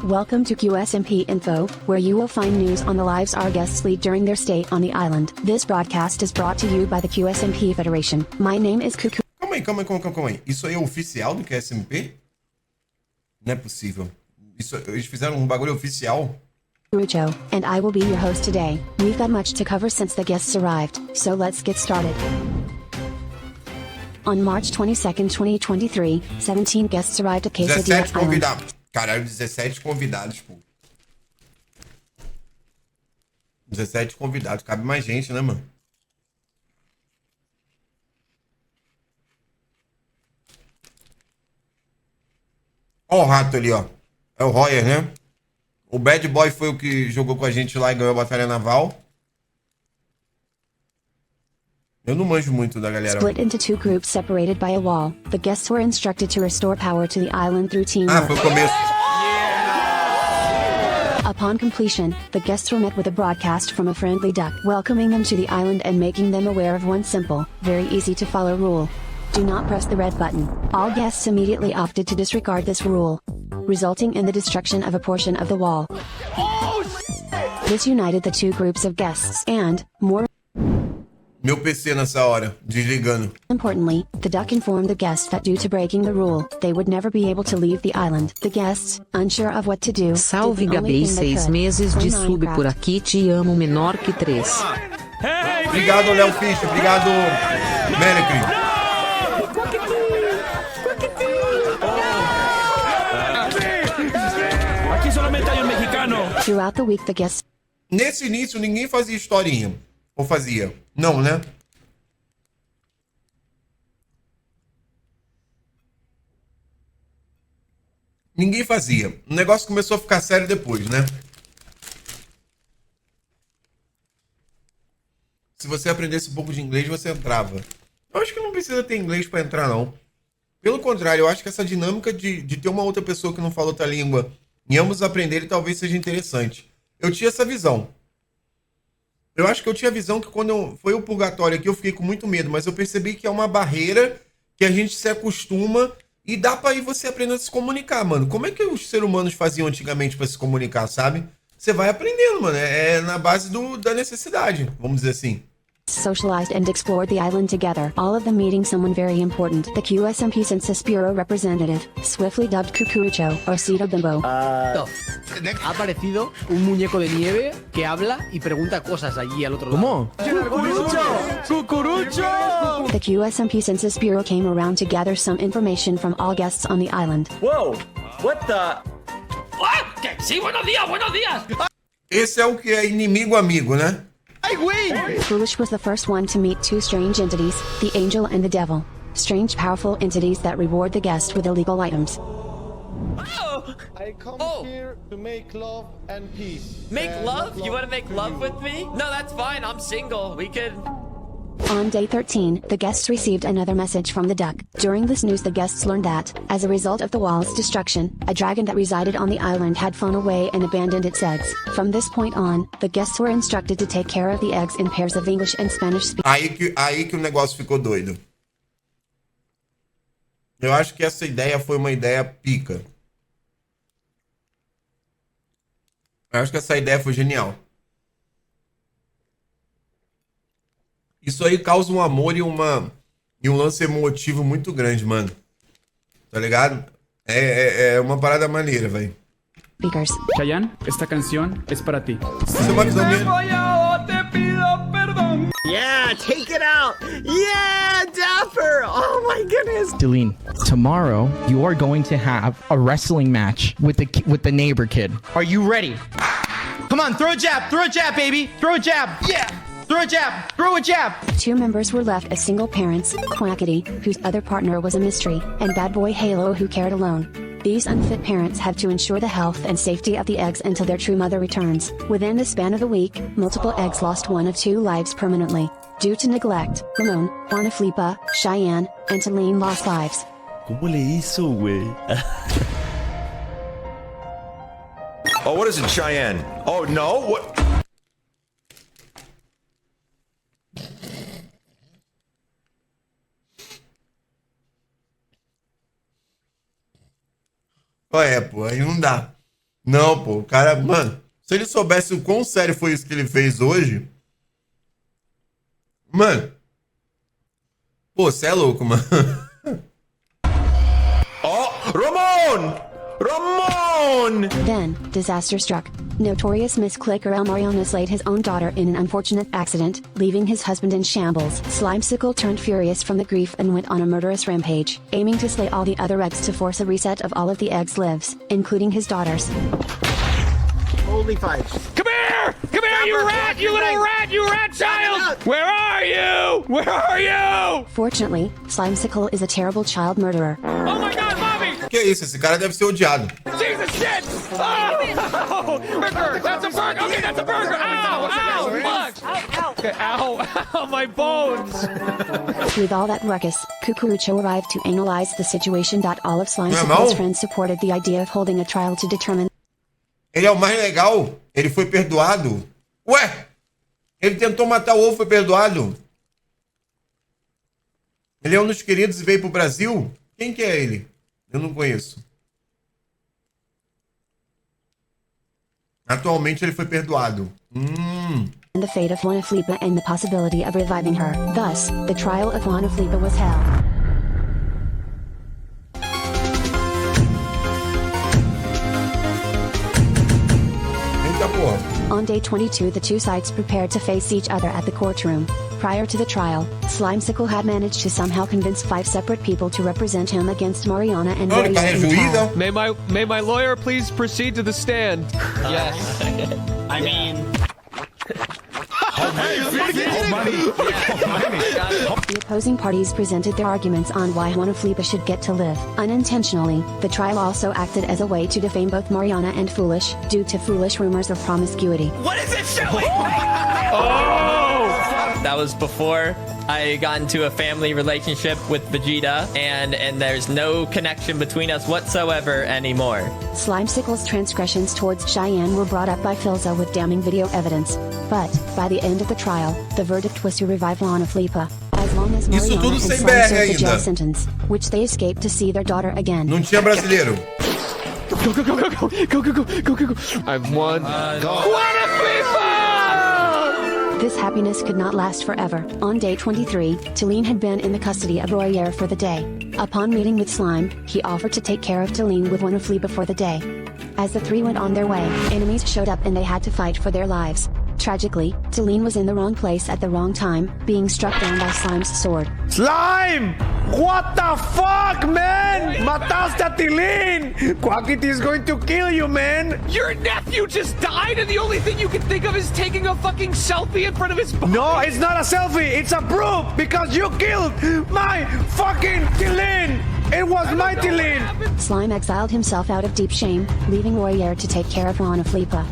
Welcome to QSMP Info, where you will find news on the lives our guests lead during their stay on the island. This broadcast is brought to you by the QSMP Federation. My name is Cucu. Calma aí. Isso aí é oficial do QSMP? Não é possível. Eles fizeram um bagulho oficial? Rucho, and I will be your host today. We've got much to cover since the guests arrived, so let's get started. On March 22nd, 2023, 17 guests arrived at Quesadilla 17 Island. convidados. Caralho, 17 convidados, pô. 17 convidados. Cabe mais gente, né, mano? Ó o rato ali, ó. É o Royer, né? O Bad Boy foi o que jogou com a gente lá e ganhou a Batalha Naval. Eu não manjo muito da galera. Split into two groups separated by a wall, the guests were instructed to restore power to the island through teamwork. Foi o começo. Upon completion, the guests were met with a broadcast from a friendly duck, welcoming them to the island and making them aware of one simple, very easy to follow rule. Do not press the red button. All guests immediately opted to disregard this rule, resulting in the destruction of a portion of the wall. This united the two groups of guests and, more Meu PC nessa hora, desligando. importantly, the duck informed the guests that due to breaking the rule, they would never be able to leave the island. The guests, unsure of what to do, Salve did the only Gabi, thing they 6 could. meses de Play sub Minecraft. por aqui, te amo menor que 3. Obrigado, Léo Fisch. Obrigado, Melicri. Aquí solamente hay un mexicano. Throughout the week, the guests Nesse início, ninguém fazia historinha. Ou fazia? Não, né? Ninguém fazia. O negócio começou a ficar sério depois, né? Se você aprendesse um pouco de inglês, você entrava. Eu acho que não precisa ter inglês pra entrar, não. Pelo contrário, eu acho que essa dinâmica de ter uma outra pessoa que não fala outra língua e ambos aprenderem talvez seja interessante. Eu tinha essa visão. Eu acho que eu tinha a visão que quando foi o purgatório aqui, eu fiquei com muito medo, mas eu percebi que é uma barreira que a gente se acostuma e dá pra ir você aprendendo a se comunicar, mano. Como é que os seres humanos faziam antigamente pra se comunicar, sabe? Você vai aprendendo, mano. É na base da necessidade, vamos dizer assim. socialized and explored the island together, all of them meeting someone very important. The QSMP Census Bureau representative, swiftly dubbed Cucurucho, or Cito Bimbo. Ha aparecido un muñeco de nieve que habla y pregunta cosas allí al otro lado. ¡Cucurucho! The QSMP Census Bureau came around to gather some information from all guests on the island. Whoa! What the? ¡Ah! ¿Qué? Sí, buenos días! Esse é o que é inimigo amigo, né? Foolish was the first one to meet two strange entities, the angel and the devil. Strange powerful entities that reward the guest with illegal items. I come here to make love and peace. Make And love? not You want to make love with with me? No, that's fine. I'm single. We could... On day 13, the guests received another message from the duck. During this news, the guests learned that, as a result of the wall's destruction, a dragon that resided on the island had flown away and abandoned its eggs. From this point on, the guests were instructed to take care of the eggs in pairs of English and Spanish speakers. Aí que o negócio ficou doido. Eu acho que essa ideia foi uma ideia pica. Eu acho que essa ideia foi genial. Isso aí causa um amor e um lance emotivo muito grande, mano. Tá ligado? É uma parada maneira, velho. Chayanne, esta canción es para ti. Isso é uma visão minha. Yeah, take it out! Yeah, Dapper! Oh my goodness! Deline, tomorrow you are going to have a wrestling match with the neighbor kid. Are you ready? Come on, throw a jab, baby, throw a jab. Yeah, throw a jab, throw a jab. Two members were left as single parents, Quackity, whose other partner was a mystery, and Bad Boy Halo, who cared alone. These unfit parents have to ensure the health and safety of the eggs until their true mother returns. Within the span of the week, multiple eggs lost one of two lives permanently. Due to neglect, Ramon, Juana Flipa, Cheyenne, and Talene lost lives. ¿Cómo le hizo, güey? Oh, what is it, Cheyenne? Oh, no? What? Pô, aí não dá. Não, pô, o cara, mano, se ele soubesse o quão sério foi isso que ele fez hoje, mano, pô, você é louco, mano. Oh, Ramon! Ramon! Then, disaster struck. Notorious misclicker El Mariano slayed his own daughter in an unfortunate accident, leaving his husband in shambles. Slimesicle turned furious from the grief and went on a murderous rampage, aiming to slay all the other eggs to force a reset of all of the eggs' lives, including his daughters. Holy five. Come here! Come here, you rat! You little rat! You rat child! Where are you? Where are you? Fortunately, Slimesicle is a terrible child murderer. Oh my god, mommy! Que isso, esse cara deve ser odiado. Jesus shit! Oh! Burger! That's a burger! Okay, that's a burger! Ow! Ow! Fuck! Okay, ow! Ow! My bones! With all that ruckus, Cucurucho arrived to analyze the situation. All of Slimesicle's Não. friends supported the idea of holding a trial to determine. Ele é o mais legal. Ele foi perdoado. Ué? Ele tentou matar o ovo, foi perdoado. Ele é um dos queridos e veio pro Brasil? Quem que é ele? Eu não conheço. Atualmente ele foi perdoado. The fate of Juana Flipa and the possibility of reviving her. Thus, the trial of Juana Flipa was held. Eita porra. On day 22, the two sides prepared to face each other at the courtroom. Prior to the trial, Slimesicle had managed to somehow convince 5 separate people to represent him against Mariana and Olha, ele tá Warrior in the trial. rejuído. May my lawyer please proceed to the stand? Yes. I mean. The opposing parties presented their arguments on why Juana Flipa should get to live. Unintentionally, the trial also acted as a way to defame both Mariana and Foolish, due to Foolish rumors of promiscuity. What is it showing? That was before I got into a family relationship with Vegeta, and there's no connection between us whatsoever anymore. Slimesicle's transgressions towards Cheyenne were brought up by Filza with damning video evidence. But, by the end of the trial, the verdict was to revive Juana Flipa, as long as Isso Mariana tudo and sem Slime BR served the jail ainda. sentence, which they escaped to see their daughter again. Não tinha brasileiro. Go, go, go, go, go, go, go, go, go, go, go. I've won. Juana Flipa! This happiness could not last forever. On day 23, Talene had been in the custody of Royer for the day. Upon meeting with Slime, he offered to take care of Talene with Juana Flipa for the day. As the three went on their way, enemies showed up and they had to fight for their lives. Tragically, Talene was in the wrong place at the wrong time, being struck down by Slime's sword. Slime! What the fuck, man? Mataste a Tilín! Quackity is going to kill you, man! Your nephew just died, and the only thing you can think of is taking a fucking selfie in front of his body. No, it's not a selfie, it's a proof! Because you killed my fucking Tilín! It was my Tilín! Slime exiled himself out of deep shame, leaving Royer to take care of Juana Flipa.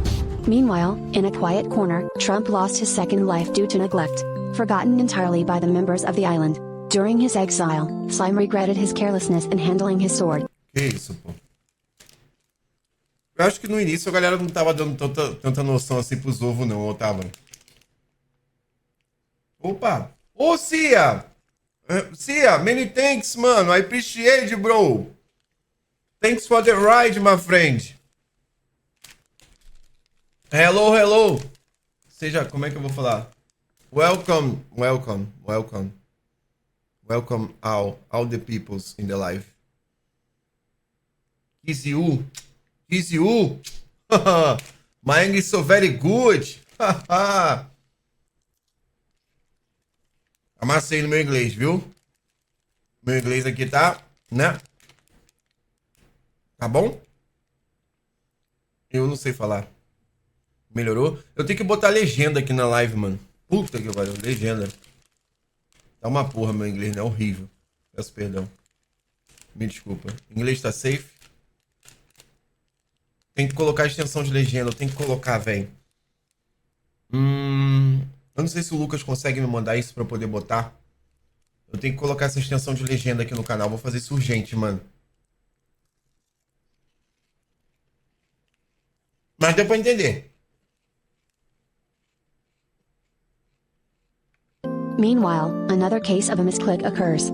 Meanwhile, in a quiet corner, Trump lost his second life due to neglect, forgotten entirely by the members of the island. During his exile, Slime regretted his carelessness in handling his sword. Que isso, pô. Eu acho que no início a galera não tava dando tanta noção assim pros ovos, não, ou tava? Opa! Ô, Cia! Cia, many thanks, mano. I appreciate, bro. Thanks for the ride, my friend. Hello, hello. Seja, como é que eu vou falar? Welcome, welcome, welcome. Welcome all the peoples in the live. Kiss you. Kiss you. My English is so very good. Amassei no meu inglês, viu? Meu inglês aqui tá, né? Tá bom? Eu não sei falar. Melhorou? Eu tenho que botar legenda aqui na live, mano. Puta que pariu, legenda. Tá uma porra meu inglês, né? É horrível. Peço perdão. Me desculpa. Inglês tá safe? Tem que colocar a extensão de legenda. Eu tenho que colocar, velho. Eu não sei se o Lucas consegue me mandar isso pra eu poder botar. Eu tenho que colocar essa extensão de legenda aqui no canal. Vou fazer isso urgente, mano. Mas deu pra entender. Meanwhile, another case of a misclick occurs.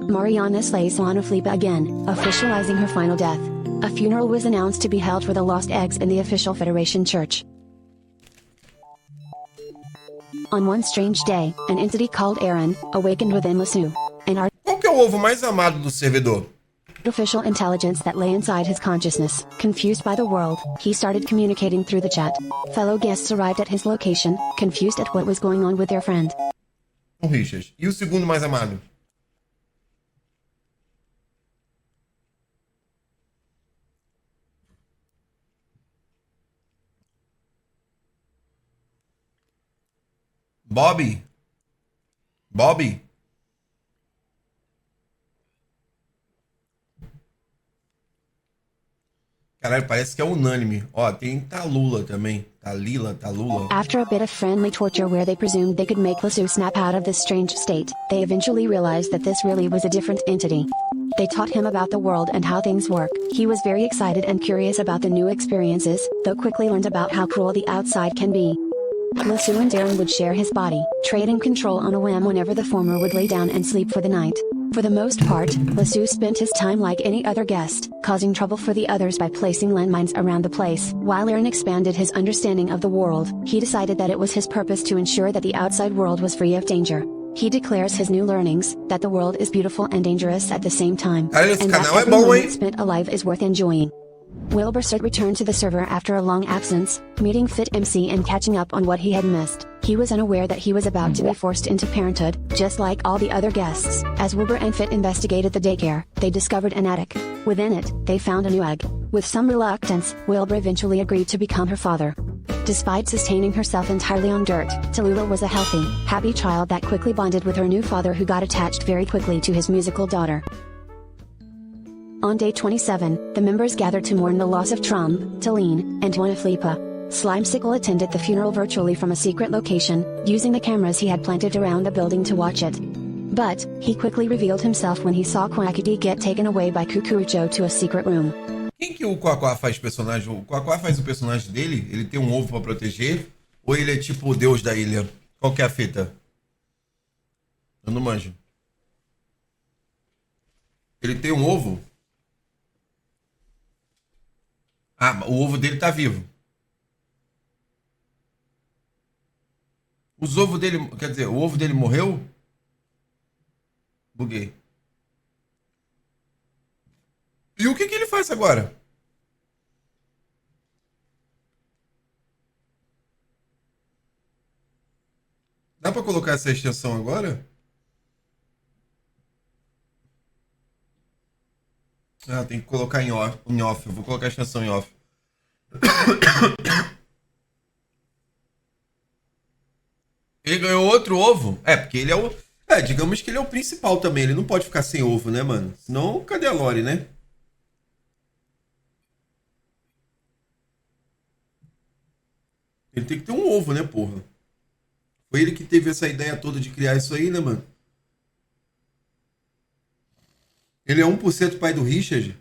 Mariana slays Juana Flipa again, officializing her final death. a funeral was announced to be held for the lost eggs in the official Federation Church. On one strange day, an entity called Aaron awakened within Lasu, an Qual que é o ovo mais amado do servidor? artificial intelligence that lay inside his consciousness. Confused by the world, he started communicating through the chat. Fellow guests arrived at his location, confused at what was going on with their friend. O Richard. E o segundo mais amado? Bobby. Bobby. Caralho, parece que é unânime. Ó, tem Talula também. Talila. After a bit of friendly torture where they presumed they could make Lasu snap out of this strange state, they eventually realized that this really was a different entity. They taught him about the world and how things work. He was very excited and curious about the new experiences, though quickly learned about how cruel the outside can be. Lasu and Darren would share his body, trading control on a whim whenever the former would lay down and sleep for the night. For the most part, Lasu spent his time like any other guest, causing trouble for the others by placing landmines around the place. While Aaron expanded his understanding of the world, he decided that it was his purpose to ensure that the outside world was free of danger. He declares his new learnings, that the world is beautiful and dangerous at the same time, and that every moment spent alive is worth enjoying. Wilbur returned to the server after a long absence, meeting Fit MC and catching up on what he had missed. He was unaware that he was about to be forced into parenthood, just like all the other guests. As Wilbur and Fit investigated the daycare, they discovered an attic. Within it, they found a new egg. With some reluctance, Wilbur eventually agreed to become her father. Despite sustaining herself entirely on dirt, Tallulah was a healthy, happy child that quickly bonded with her new father, who got attached very quickly to his musical daughter. On day 27, the members gathered to mourn the loss of Trum, Talene, and Wanaflipa. Slimesicle attended the funeral virtually from a secret location, using the cameras he had planted around the building to watch it. But, he quickly revealed himself when he saw Quackity get taken away by Cucurucho to a secret room. Quem que o Quaquá faz personagem? O Quaquá faz o personagem dele? Ele tem um ovo pra proteger? Ou ele é tipo o deus da ilha? Qual que é a fita? Eu não manjo. Ele tem um ovo? Ah, o ovo dele tá vivo. Os ovos dele... Quer dizer, o ovo dele morreu? Buguei. E o que que ele faz agora? Dá pra colocar essa extensão agora? Ah, tem que colocar em off. Eu vou colocar a extensão em off. Ele ganhou outro ovo? É, porque ele é o... É, digamos que ele é o principal também. Ele não pode ficar sem ovo, né, mano? Senão, cadê a Lori, né? Ele tem que ter um ovo, né, porra? Foi ele que teve essa ideia toda de criar isso aí, né, mano? Ele é 1% pai do Richard?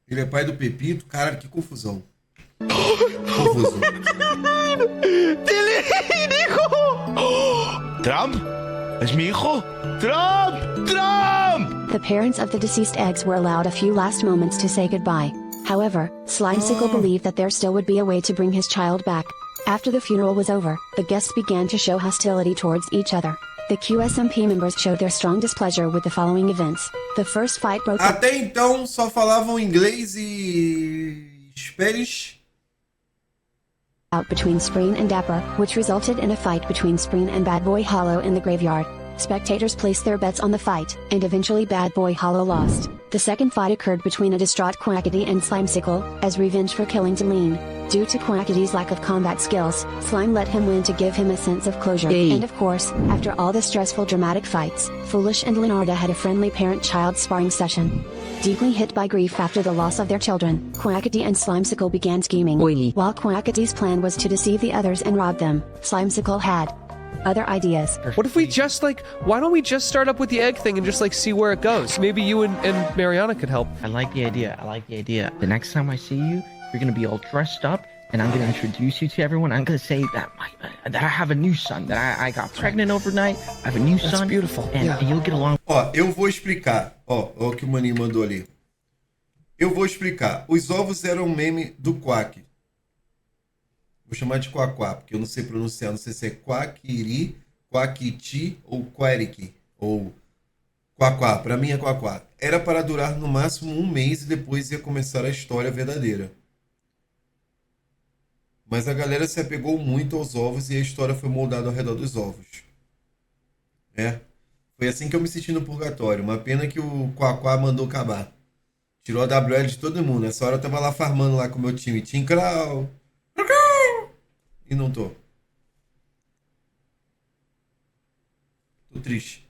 Ele é pai do Pepito? Caralho, que confusão. Confuso. Trump? Es mi hijo? Trump! The parents of the deceased eggs were allowed a few last moments to say goodbye. However, Slimesicle believed that there still would be a way to bring his child back. After the funeral was over, the guests began to show hostility towards each other. The QSMP members showed their strong displeasure with the following events. The first fight broke out. Até então só falavam inglês e Spanish. Out between Spreen and Dapper, which resulted in a fight between Spreen and Bad Boy Hollow in the graveyard. Spectators placed their bets on the fight, and eventually Bad Boy Hollow lost. The second fight occurred between a distraught Quackity and Slimesicle, as revenge for killing Deline. Due to Quackity's lack of combat skills, Slime let him win to give him a sense of closure. And of course, after all the stressful dramatic fights, Foolish and Leonarda had a friendly parent-child sparring session. Deeply hit by grief after the loss of their children, Quackity and Slimesicle began scheming. While Quackity's plan was to deceive the others and rob them, Slimesicle had other ideas. What if we just why don't we just start up with the egg thing and just see where it goes? Maybe you and Mariana could help. I like the idea. The next time I see you, you're gonna be all dressed up and I'm gonna introduce you to everyone. I'm gonna say that that I have a new son, that I got pregnant overnight. I have a new son. That's beautiful. And you'll get along. Ó, eu vou explicar. Ó, o que o maninho mandou ali. Eu vou explicar. Os ovos eram um meme do Quack. Vou chamar de Quaquá, porque eu não sei pronunciar. Não sei se é Quaquiri, Quaquiti ou Queric. Ou Quaquá. Pra mim é Quaquá. Era para durar no máximo 1 mês e depois ia começar a história verdadeira. Mas a galera se apegou muito aos ovos e a história foi moldada ao redor dos ovos. É. Foi assim que eu me senti no purgatório. Uma pena que o Quaquá mandou acabar. Tirou a WL de todo mundo. Nessa hora eu tava lá farmando lá com o meu time. Team Crow. E não tô. Tô triste.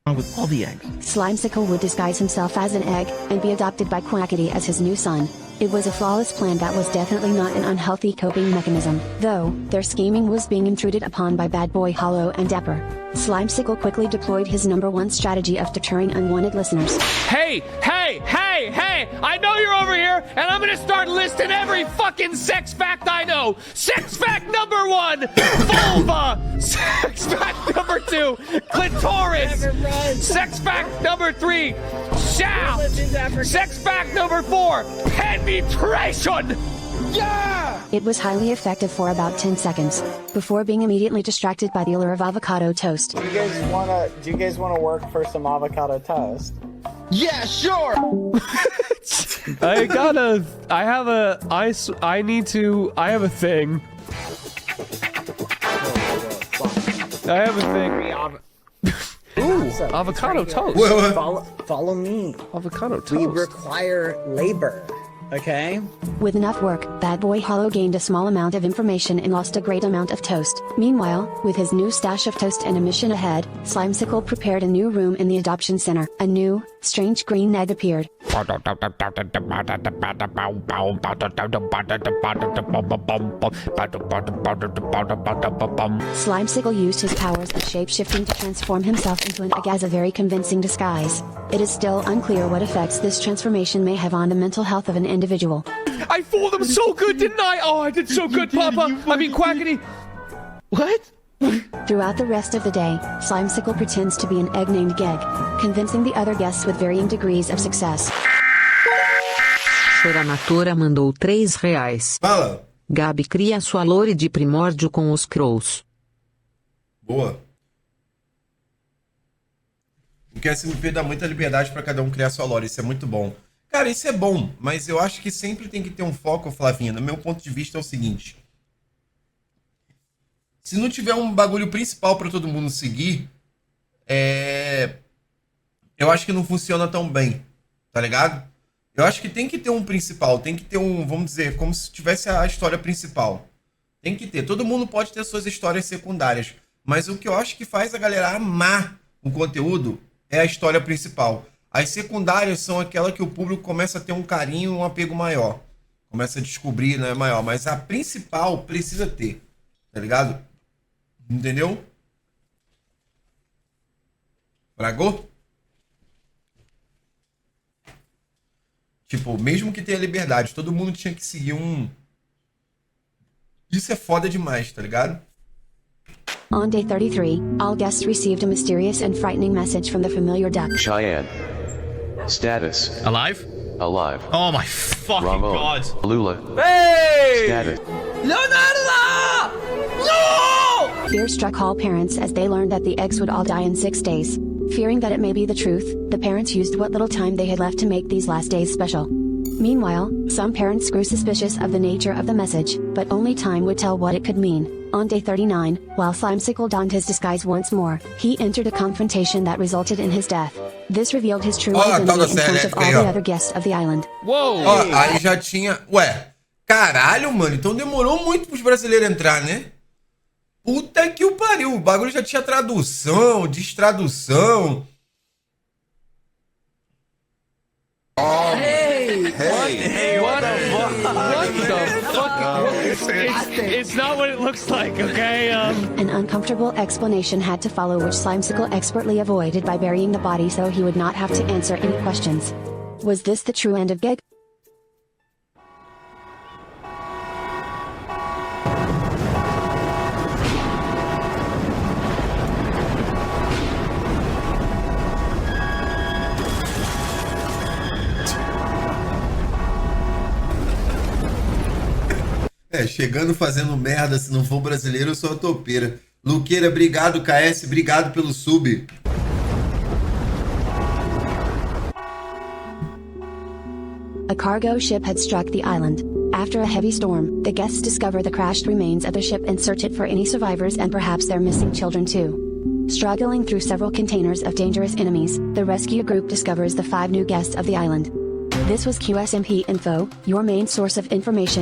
With all the eggs. Slimecicle would disguise himself as an egg, and be adopted by Quackity as his new son. It was a flawless plan that was definitely not an unhealthy coping mechanism, though, their scheming was being intruded upon by Bad Boy Hollow and Dapper. Slimecicle quickly deployed his #1 strategy of deterring unwanted listeners. Hey, hey, hey, hey! I know you're over here, and I'm gonna start listing every fucking sex fact I know. Sex fact number 1, vulva. Sex fact number 2, clitoris. Sex fact number 3, shaft. Sex fact number 4, penetration. Yeah! It was highly effective for about 10 seconds, before being immediately distracted by the allure of avocado toast. Do you guys wanna work for some avocado toast? Yeah, sure. I have a thing. I have a thing. Ooh, avocado toast. Follow me. Avocado toast. We require labor. Okay? With enough work, Bad Boy Hollow gained a small amount of information and lost a great amount of toast. Meanwhile, with his new stash of toast and a mission ahead, Slimecicle prepared a new room in the adoption center. A new, strange green egg appeared. Slimecicle used his powers of shape-shifting to transform himself into an egg as a very convincing disguise. It is still unclear what effects this transformation may have on the mental health of an individual. I fooled him so good, didn't I? Oh, I did so good, Papa. I mean, Quackity. What? Throughout the rest of the day, Slimecicle pretends to be an egg named Geg, convincing the other guests with varying degrees of success. Choranatora mandou R$3. Fala. Gabi cria sua lore de primórdio com os Crows. Boa. Porque a SMP dá muita liberdade pra cada um criar sua lore. Isso é muito bom. Cara, isso é bom, mas eu acho que sempre tem que ter um foco, Flavinha. No meu ponto de vista é o seguinte. Se não tiver um bagulho principal pra todo mundo seguir, eu acho que não funciona tão bem, tá ligado? Eu acho que tem que ter um principal, tem que ter um, vamos dizer, como se tivesse a história principal. Tem que ter. Todo mundo pode ter suas histórias secundárias, mas o que eu acho que faz a galera amar o conteúdo é a história principal. As secundárias são aquela que o público começa a ter um carinho, um apego maior. Começa a descobrir, né, maior. Mas a principal precisa ter, tá ligado? Entendeu? Fragou? Tipo, mesmo que tenha liberdade, todo mundo tinha que seguir um... Isso é foda demais, tá ligado? On day 33, all guests received a mysterious and frightening message from the familiar duck. Cheyenne. Status. Alive? Alive. Oh my fucking Ramon. god. Lula. Hey! Status. Leonardo! No! Fear struck all parents as they learned that the eggs would all die in 6 days. Fearing that it may be the truth, the parents used what little time they had left to make these last days special. Meanwhile, some parents grew suspicious of the nature of the message, but only time would tell what it could mean. On day 39, while Slimecicle donned his disguise once more, he entered a confrontation that resulted in his death. This revealed his true identity in front of all the other guests of the island. Whoa! Ó, aí já tinha... Ué, caralho, mano. Então demorou muito pros brasileiros entrar, né? Puta que o pariu. O bagulho já tinha tradução, destradução. What the fuck? It's not what it looks like, okay? An uncomfortable explanation had to follow, which Slimecicle expertly avoided by burying the body so he would not have to answer any questions. Was this the true end of Geg? chegando fazendo merda, se não for brasileiro, eu sou a topeira. Luqueira, obrigado, KS, obrigado pelo sub. A cargo ship had struck the island. After a heavy storm, the guests discover the crashed remains of the ship and search it for any survivors and perhaps their missing children too. Struggling through several containers of dangerous enemies, the rescue group discovers the 5 new guests of the island. This was QSMP Info, your main source of information